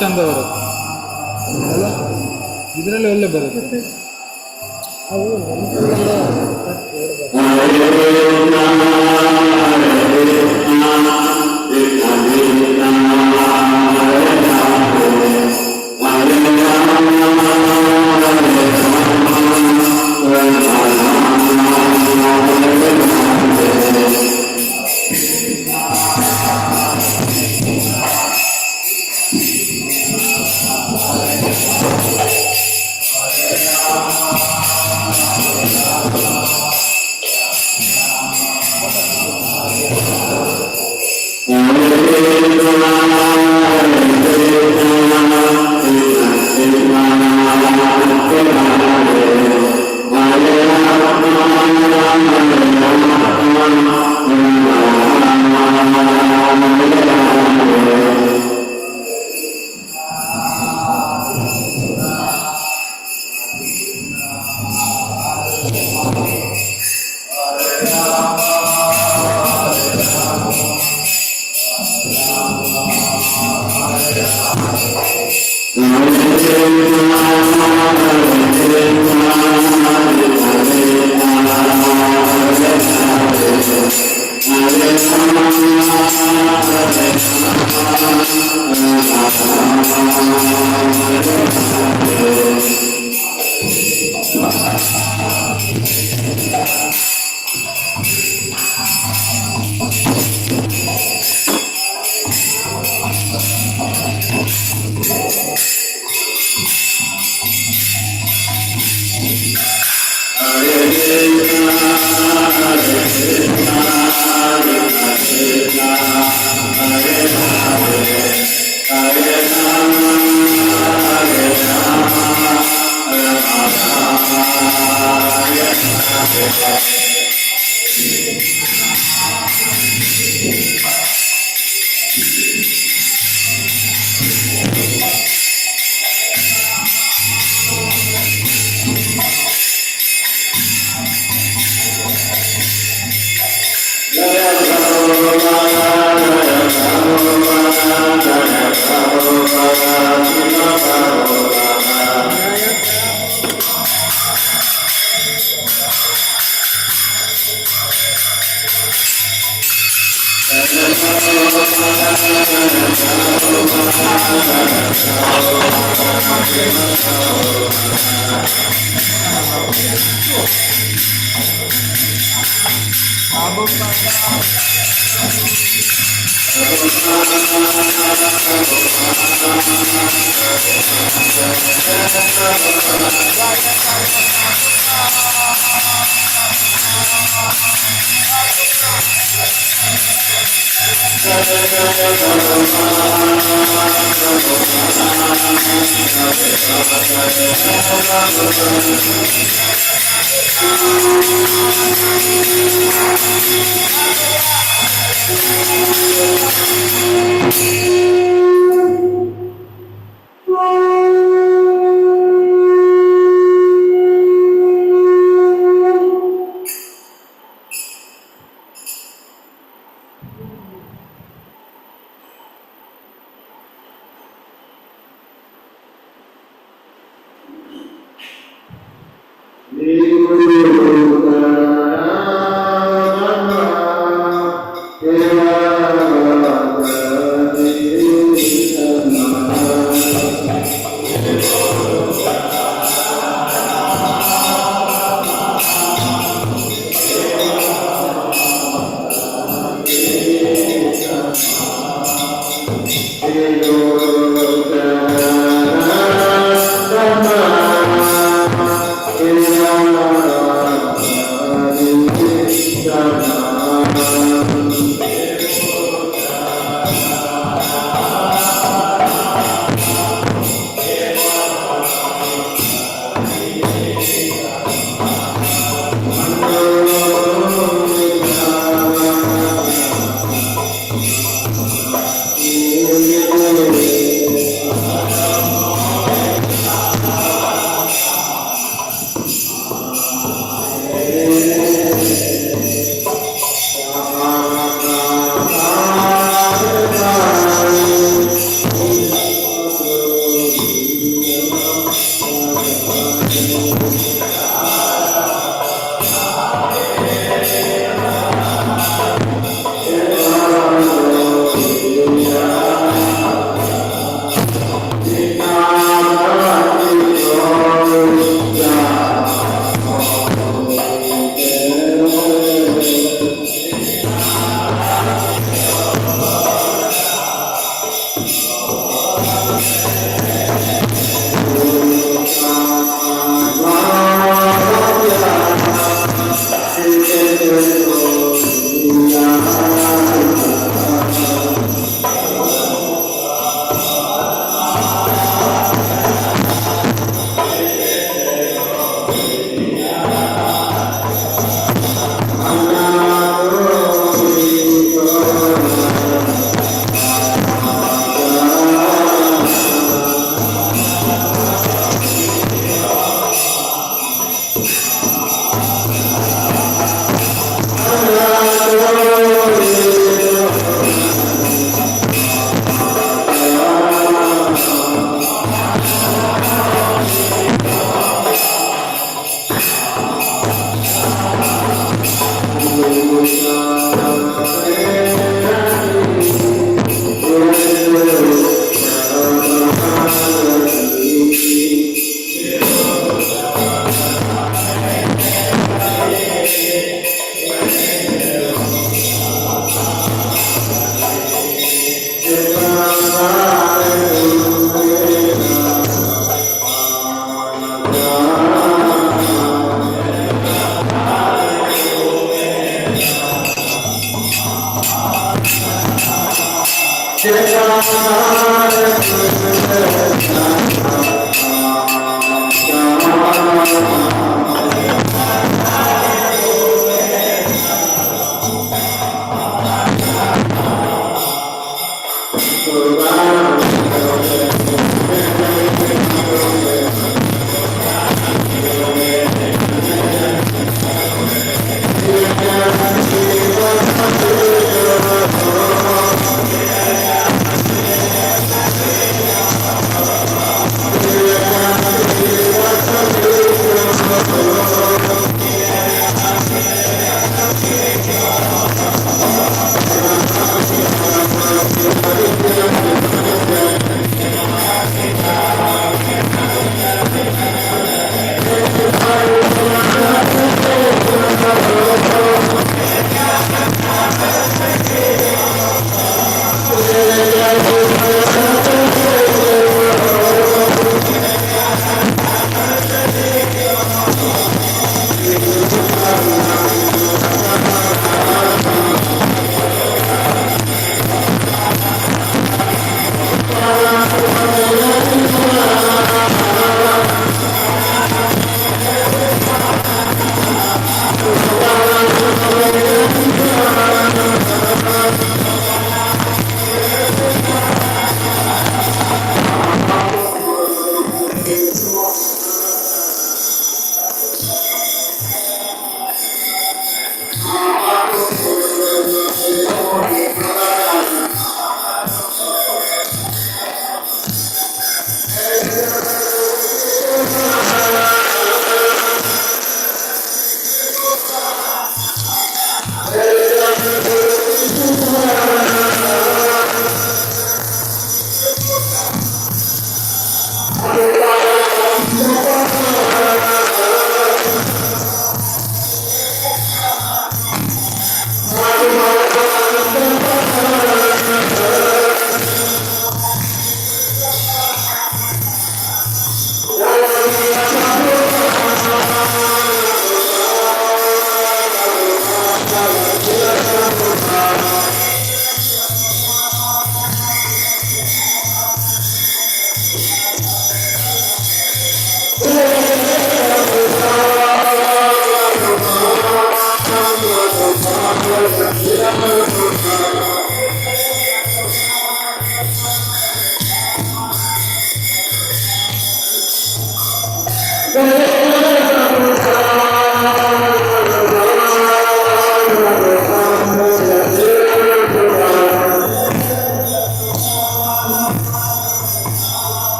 ಚಂದ ಬರುತ್ತೆ ಅಲ್ಲ, ಇದರಲ್ಲಿ ಒಳ್ಳೆ ಬರುತ್ತೆ.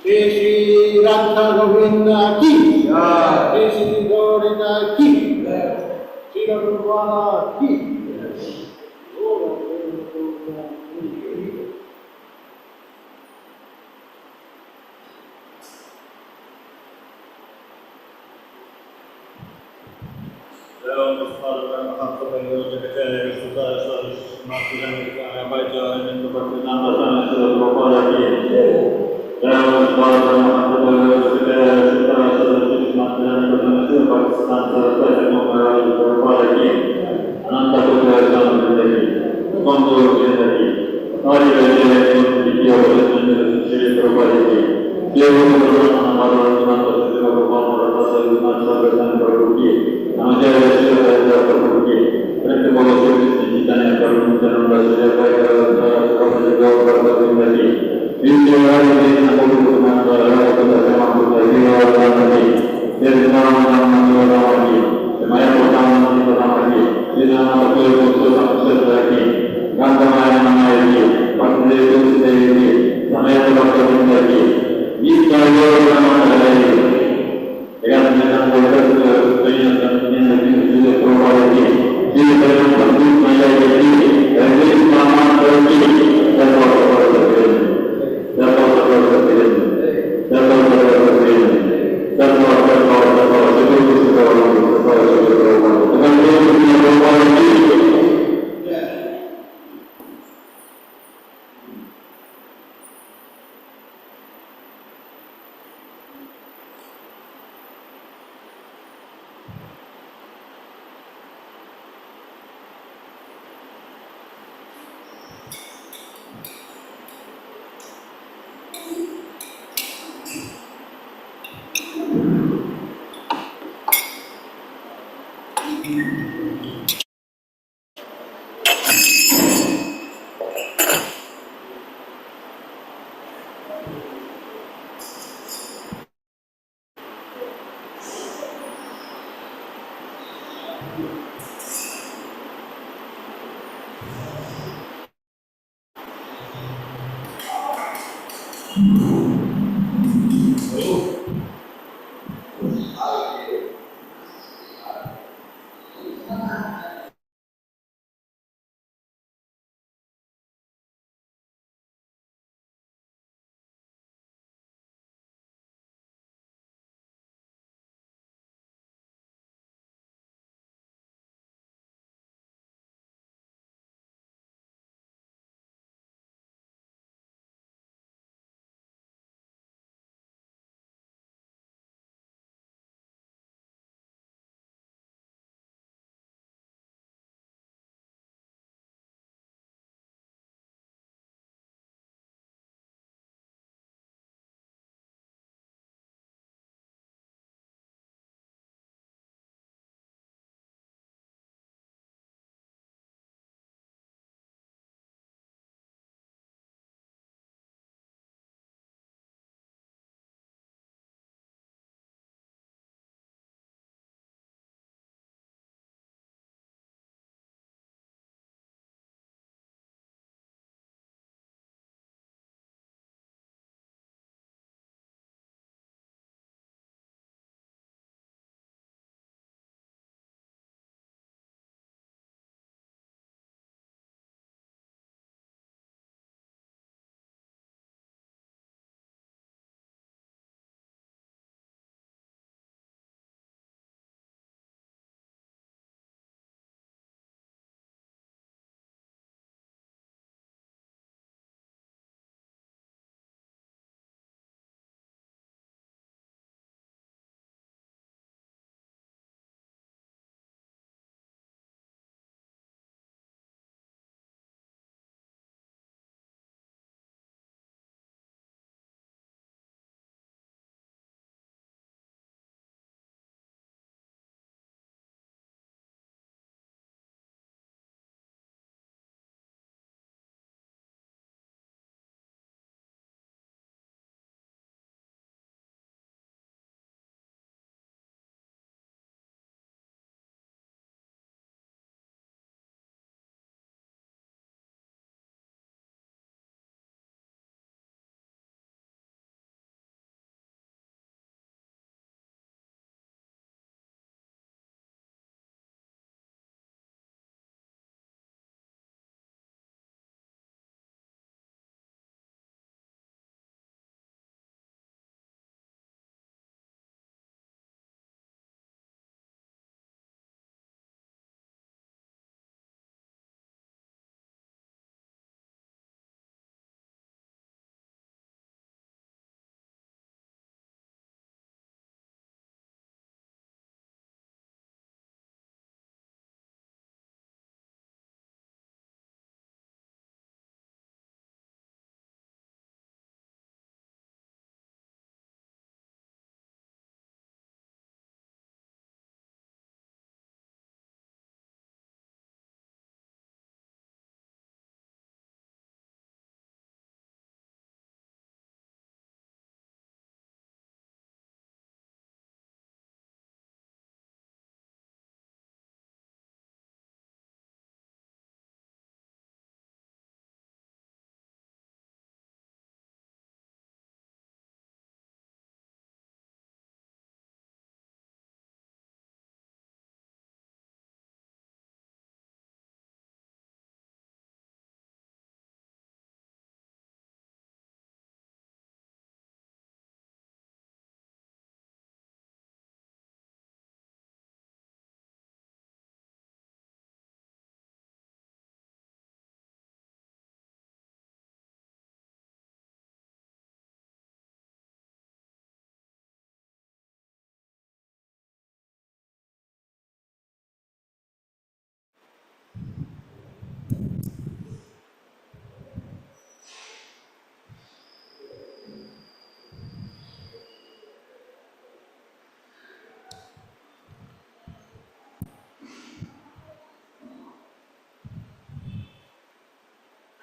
श्री श्री राधा गोविंद की श्री श्री गौरीना की श्री रघुवाला की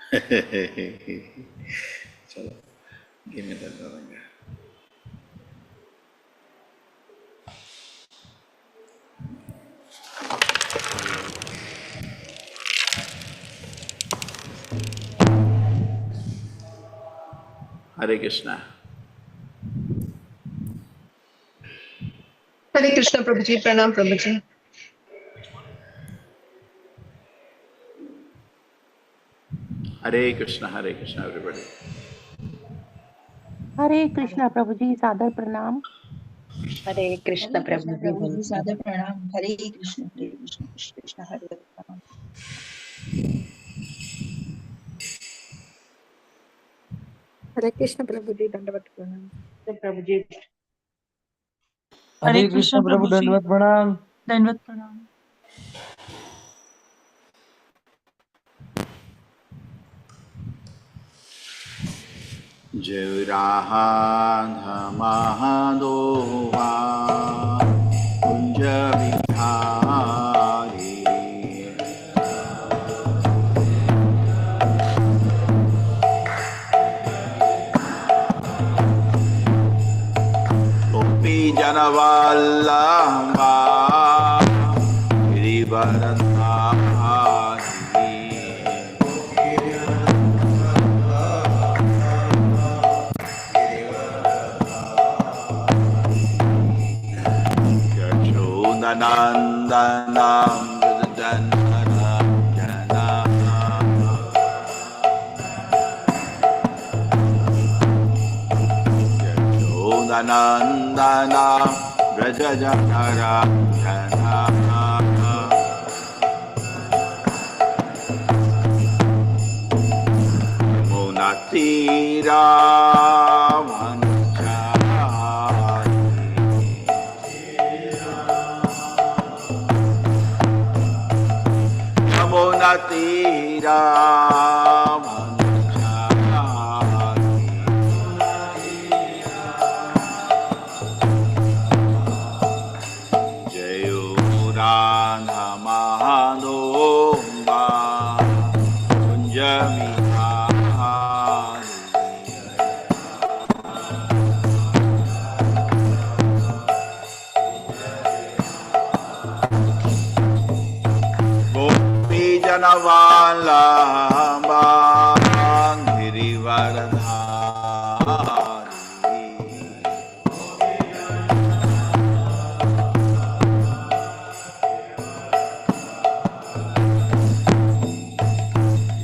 चलो, give me that Naranga. Hare Krishna. Hare Krishna Prabhuji, Pranam Prabhuji. Hare Krishna, everybody. हरे कृष्णा प्रभु जी सादर प्रणाम। Hare Krishna प्रभु Prabhuji. जी सादर प्रणाम। हरे कृष्ण कृष्ण कृष्ण हरे राम। हरे कृष्ण प्रभु जी दंडवत प्रणाम। Prabhuji. हरे कृष्ण प्रभु दंडवत प्रणाम। दंडवत प्रणाम। Jai Radha Madhova Kunja Vihari Gopi Janavallabha Girivaradhari Yashodanandanam Vrajanarayana Yashodanandanam Vrajanarayana Yamunatira Tira Jayo Radha Madhova Kunja Vihari Gopi Janavallabha Girivaradhari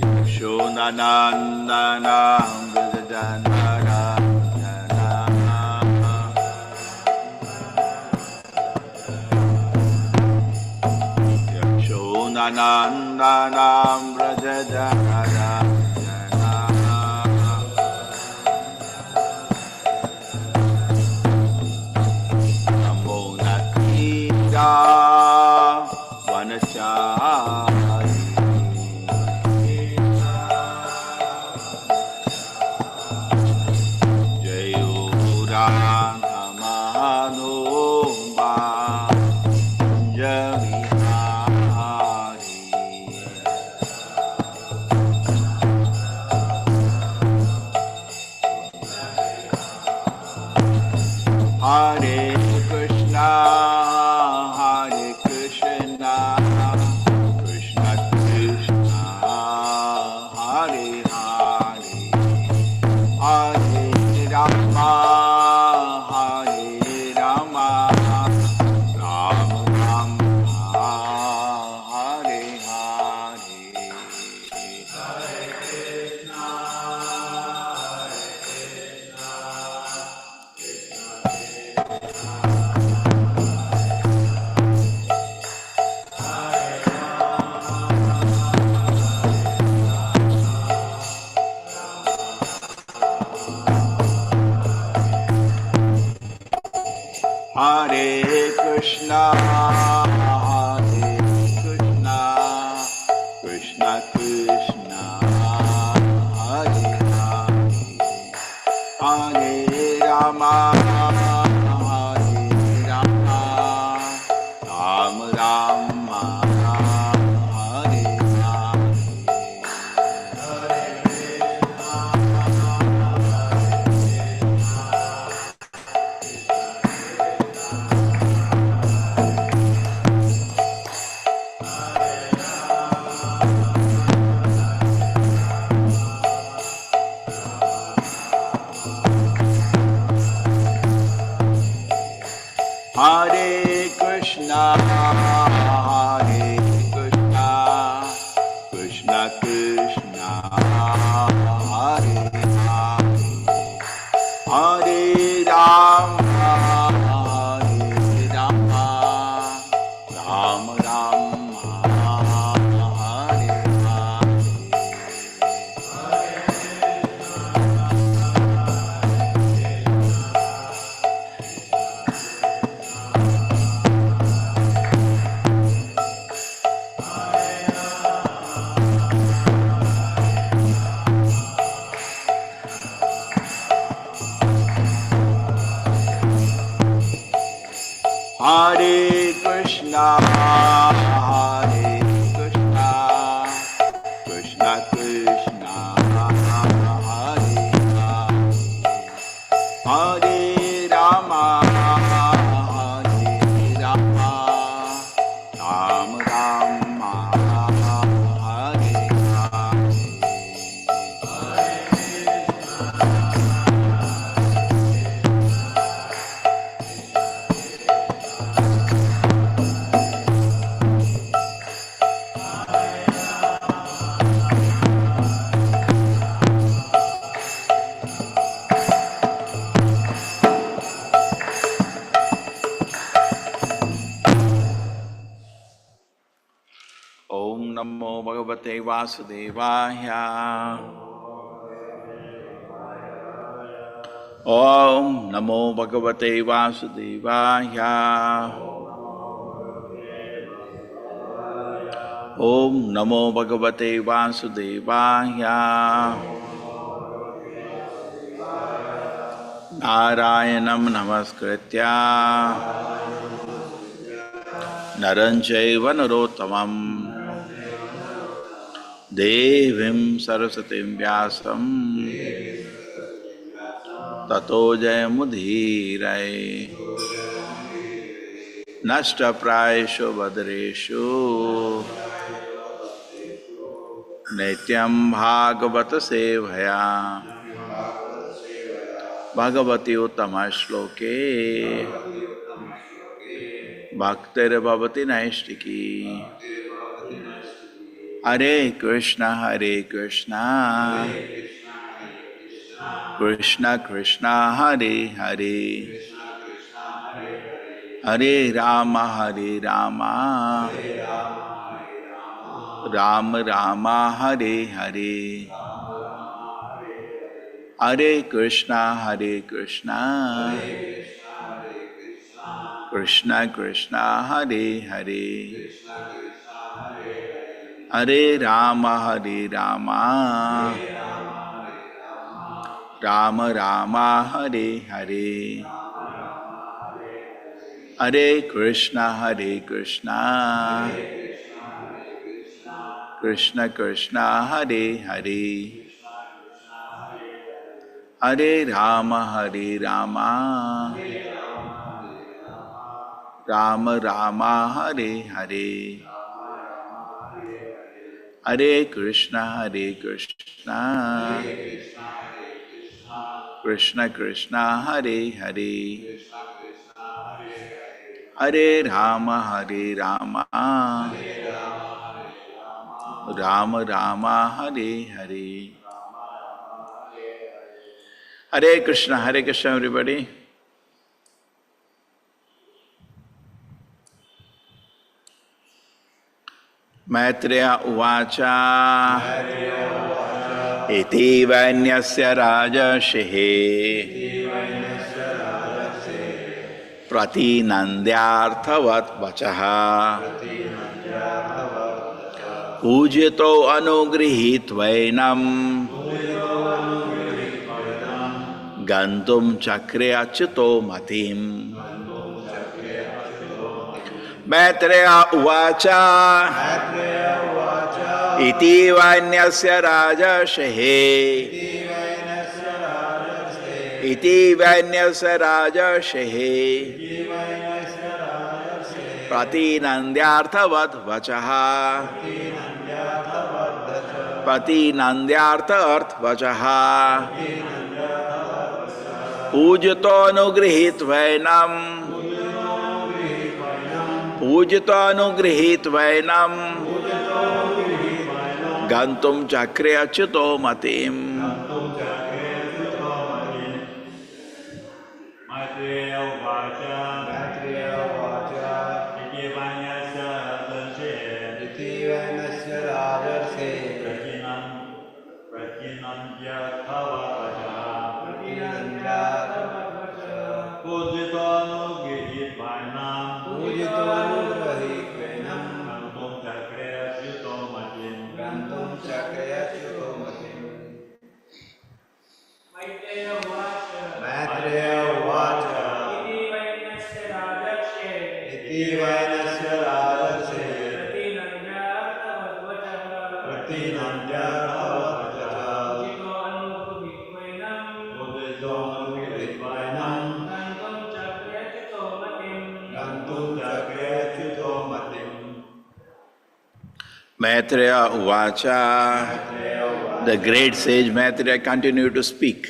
Yashodanandanam Vrajanarayana Yashodanandanam Vrajanarayana Namo Natira Vanachari Jayo Radha Madhova Kunja Vihari Hare Krishna, Krishna Krishna, Hare Hare, Hare Rama, Rama Rama, Hare Hare Krishna, Krishna Krishna, Hare Hare, Hare Rama, Rama Rama, Hare Hare. Krishna Krishna Hare Hare Hare Rama Hare Rama Rama Rama Hare Hare Hare Krishna, Hare Krishna, Krishna Krishna, Hare Hare, Hare Rama, Hare Rama, Rama Rama, Hare Hare. Om Namo Bhagavate Vasudevaya. Om Namo Bhagavate Vasudevaya. Om Namo Bhagavate Vasudevaya. Narayanam Namaskritya Naram Chaiva Narottamam Devim Saraswatim Vyasam Tato Jayamudhirai Nashta Prayeshu Badreshu Nityam Bhagavata Sevaya Bhagavati Uttama Shloke Bhaktir Bhavati Naistiki. Hare Krishna, Hare Krishna, Krishna Krishna, Hare Hare, Hare Rama, Hare Rama, Rama Rama, Hare Hare, Hare Krishna, Hare Krishna, Krishna Krishna, Hare Hare, Hare Rama, Hare Rama, Rama Rama, Hare Hare, Hare Krishna, Hare Krishna, Krishna Krishna, Hare Hare, Hare Rama, Hare Rama, Rama Rama, Hare Hare, Hare Krishna, Hare Krishna, Krishna Krishna, Hare Hare, Hare Rama, Hare Rama, Rama Rama, Hare Hare. Hare Krishna, everybody. Maitreya Uvacha Iti Vainyasya Rajashihi Pratinandyarthavat Vachaha Pujito Anugrihitvainam Gantum Chakre Achyuto Matim. Maitreya Uvacha Iti Vainyasya Rajashihi Iti Vainyasya Rajashihi Pratinandyarthavat Vachaha Pratinandyarthavat Vachaha Pujito Anugrihitvainam Pujito Anugrihitvainam Gantum chakre achyuto matim. Maitreya Uvacha. The great sage Maitreya continued to speak.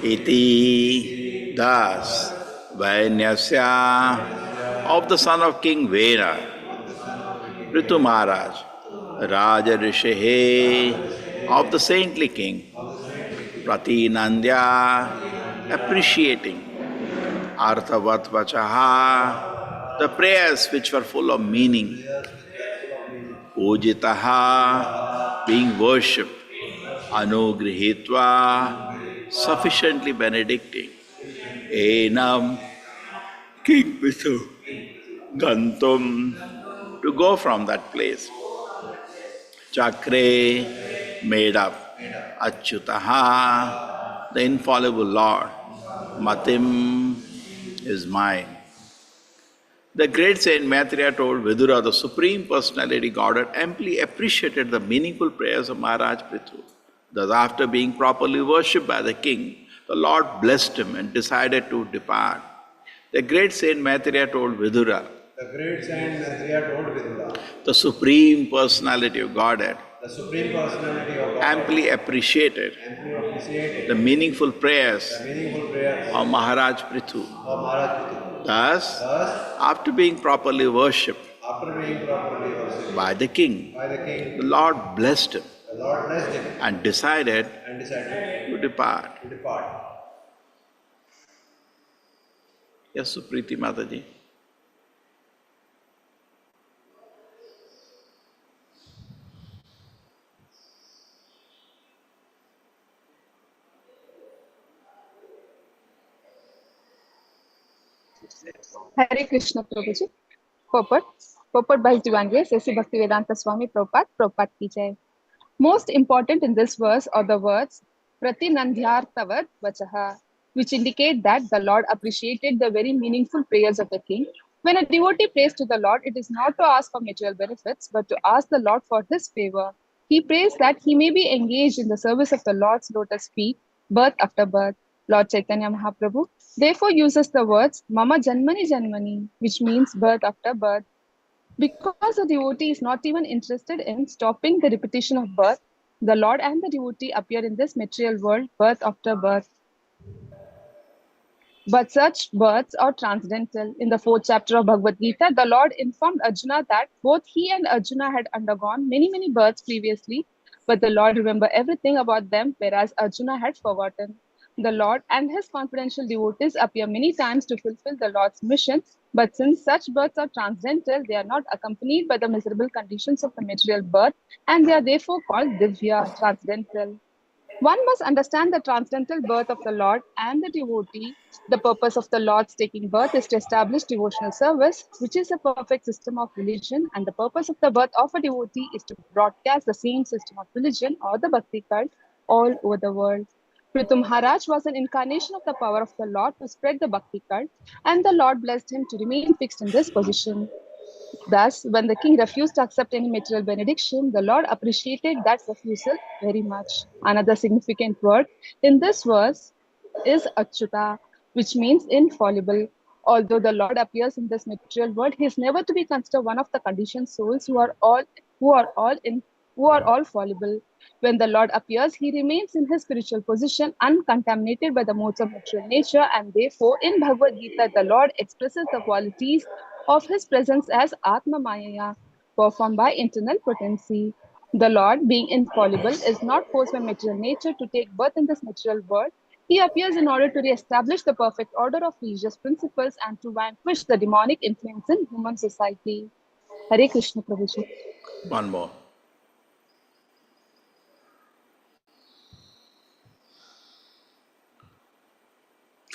Iti Das Vainyasya, of the son of King Vena, Ritu Maharaj, Raja Rishehe, of the saintly king, Pratinandya, appreciating, Arthavat Vachaha, the prayers which were full of meaning, Pujitaha, being worshipped, Anugrihitva, sufficiently benedicting, Enam, King Pithu, Gantum, to go from that place. Chakre, made up, Achyutaha, the infallible Lord, Matim is mine. The great saint Maitreya told Vidura, the Supreme Personality Godhead, amply appreciated the meaningful prayers of Maharaj Prithu. Thus, after being properly worshipped by the king, the Lord blessed him and decided to depart. The great saint Maitreya told Vidura, the Supreme Personality of Godhead, amply appreciated the meaningful prayers of Maharaj Prithu. Thus, after being properly worshipped by the king, the Lord blessed him and decided to depart. Yes, Supriti Mataji. Hare Krishna Prabhuji. Purport by His Divine Grace, A.C. Bhaktivedanta Swami Prabhupada, Prabhupada ki jai. Most important in this verse are the words Pratinandhyartavad Vachaha, which indicate that the Lord appreciated the very meaningful prayers of the king. When a devotee prays to the Lord, it is not to ask for material benefits, but to ask the Lord for His favor. He prays that he may be engaged in the service of the Lord's lotus feet, birth after birth. Lord Chaitanya Mahaprabhu therefore uses the words Mama Janmani Janmani, which means birth after birth. Because the devotee is not even interested in stopping the repetition of birth, the Lord and the devotee appear in this material world birth after birth. But such births are transcendental. In the 4th chapter of Bhagavad Gita, the Lord informed Arjuna that both he and Arjuna had undergone many births previously, but the Lord remembered everything about them, whereas Arjuna had forgotten. The Lord and his confidential devotees appear many times to fulfill the Lord's mission, but since such births are transcendental, they are not accompanied by the miserable conditions of the material birth, and they are therefore called Divya, transcendental. One must understand the transcendental birth of the Lord and the devotee. The purpose of the Lord's taking birth is to establish devotional service, which is a perfect system of religion, and the purpose of the birth of a devotee is to broadcast the same system of religion or the bhakti cult all over the world. Prithu Maharaj was an incarnation of the power of the Lord to spread the bhakti cult, and the Lord blessed him to remain fixed in this position. Thus, when the king refused to accept any material benediction, the Lord appreciated that refusal very much. Another significant word in this verse is Achyuta, which means infallible. Although the Lord appears in this material world, he is never to be considered one of the conditioned souls who are all fallible. When the Lord appears, he remains in his spiritual position, uncontaminated by the modes of material nature, and therefore in Bhagavad Gita, the Lord expresses the qualities of his presence as Atma Maya, performed by internal potency. The Lord, being infallible, is not forced by material nature to take birth in this material world. He appears in order to re-establish the perfect order of religious principles and to vanquish the demonic influence in human society. Hare Krishna, Prabhuji. One more.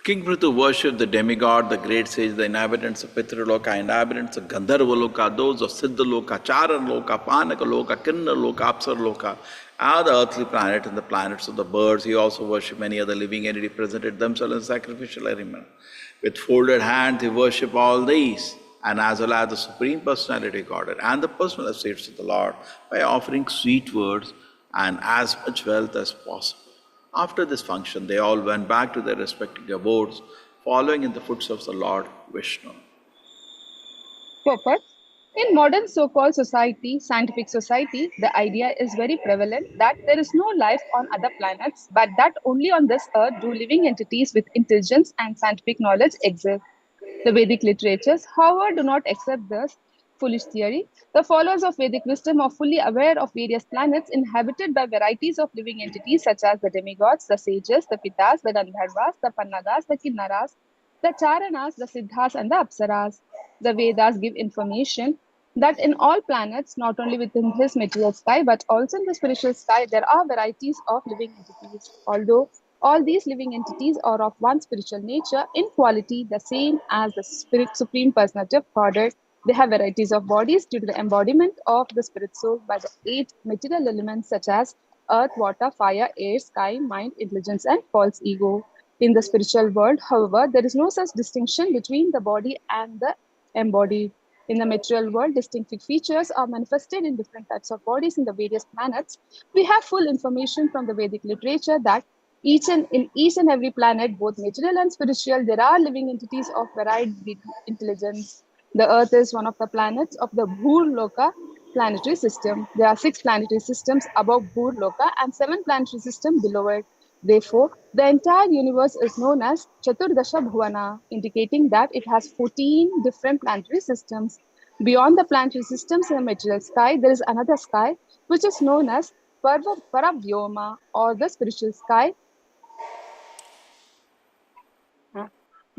King Prithu worshipped the demigod, the great sage, the inhabitants of Pitraloka, inhabitants of Gandharvaloka, those of Siddhaloka, Charanloka, Panakaloka, Kinnarloka, Apsarloka, and the earthly planet and the planets of the birds. He also worshipped many other living entities, presented themselves in sacrificial arena. With folded hands, he worshipped all these, and as well as the Supreme Personality Godhead and the personal estates of the Lord by offering sweet words and as much wealth as possible. After this function, they all went back to their respective abodes, following in the footsteps of the Lord Vishnu. Purpose. In modern so-called society, scientific society, the idea is very prevalent that there is no life on other planets, but that only on this earth do living entities with intelligence and scientific knowledge exist. The Vedic literatures, however, do not accept this foolish theory. The followers of Vedic wisdom are fully aware of various planets inhabited by varieties of living entities such as the demigods, the sages, the pitas, the gandharvas, the pannagas, the kinnaras, the charanas, the siddhas, and the apsaras. The Vedas give information that in all planets, not only within this material sky, but also in the spiritual sky, there are varieties of living entities. Although all these living entities are of one spiritual nature, in quality the same as the Supreme Personality of Godhead, they have varieties of bodies due to the embodiment of the spirit soul by the 8 material elements such as earth, water, fire, air, sky, mind, intelligence, and false ego. In the spiritual world, however, there is no such distinction between the body and the embodied. In the material world, distinctive features are manifested in different types of bodies in the various planets. We have full information from the Vedic literature that in each and every planet, both material and spiritual, there are living entities of varied intelligence. The Earth is one of the planets of the Bhurloka planetary system. There are 6 planetary systems above Bhurloka and 7 planetary systems below it. Therefore, the entire universe is known as Chaturdasha Bhuvana, indicating that it has 14 different planetary systems. Beyond the planetary systems in the material sky, there is another sky which is known as Paravyoma, or the spiritual sky,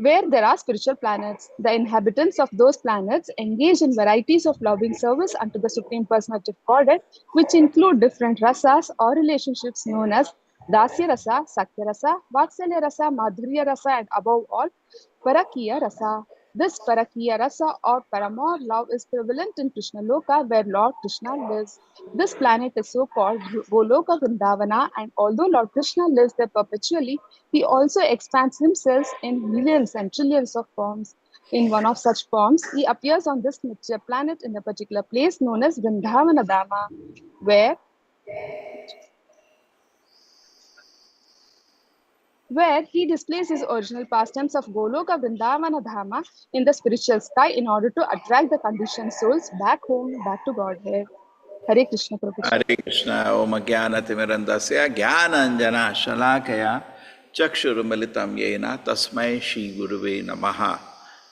where there are spiritual planets. The inhabitants of those planets engage in varieties of loving service unto the Supreme Personality of Godhead, which include different rasas or relationships known as Dasya Rasa, Sakya Rasa, Vatsalya Rasa, Madhurya Rasa, and above all, Parakiya Rasa. This Parakiya Rasa or Paramor love is prevalent in Krishna Loka, where Lord Krishna lives. This planet is so called Goloka Vrindavana, and although Lord Krishna lives there perpetually, he also expands himself in millions and trillions of forms. In one of such forms, he appears on this material planet in a particular place known as Vrindavana Dama, where he displays his original pastimes of Goloka Vrindavana Dhama in the spiritual sky in order to attract the conditioned souls back home, back to Godhead. Hare Krishna, Prabhupada. Hare Krishna, Om Jnanatimirandasya Jnananjana Shalakaya Chakshurumalitam Yena Tasmai Shri Guruve Namaha.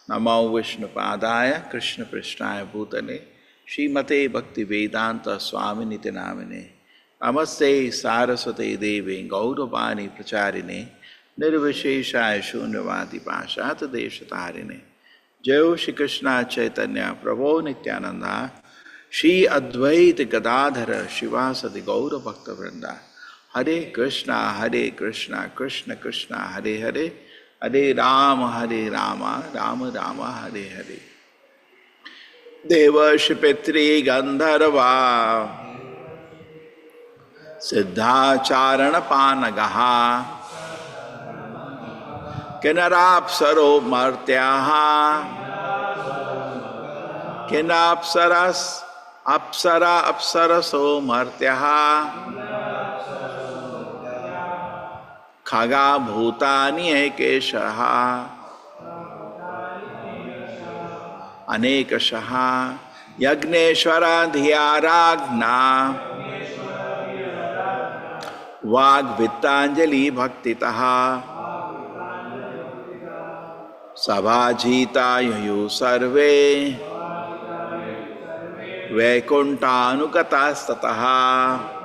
Namo Vishnu Padaya Krishna Prishnaya Bhutale Srimate Bhakti Vedanta Swami Niti Namine. Namaste Saraswate Devi Gauravani Pracharine Nirvisheshaya Shunyavadi Pashat Deshatarine. Jai Shri Krishna Chaitanya Prabhu Nityananda Shri Advaita Gadadhara Shivasadi Gaura Bhakta Vrinda. Hare Krishna, Krishna Krishna, Hare Hare, Hare Rama, Rama Rama, Hare Hare. Devashi Petri Gandharva Siddha Charana Panagaha Kinarapsaro Martyaha Kinapsaras Apsaraso Martyaha Khaga Bhutani Ekeshaha Anekashaha Yagneshwara Dhyaragna Vagvitanjali Bhaktitaha Sabhajita Yayu Sarve Vaikuntanukatastataha.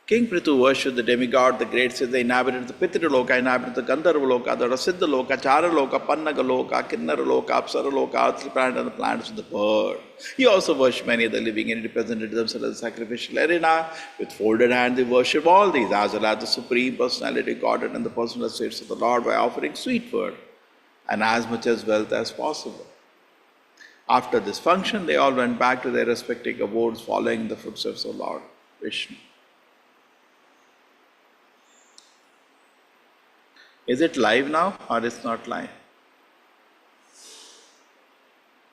King Prithu worshipped the demigod, the great says, they inhabited the Pitraloka, inhabited the Gandharvaloka, the Rasiddhaloka, Charaloka, Pannagaloka, Kinnaraloka, Apsaraloka, earthly planet and the planets of the bird. He also worshipped many of the living and represented themselves as a sacrificial arena. With folded hands, they worship all these, as well as the Supreme Personality, Godhead, and the personal states of the Lord by offering sweet word and as much as wealth as possible. After this function, they all went back to their respective abodes, following the footsteps of Lord Vishnu. Is it live now or it's not live?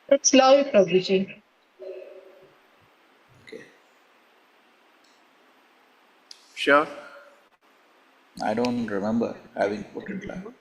It's live, Prabhuji. Okay. Sure? I don't remember having put it live.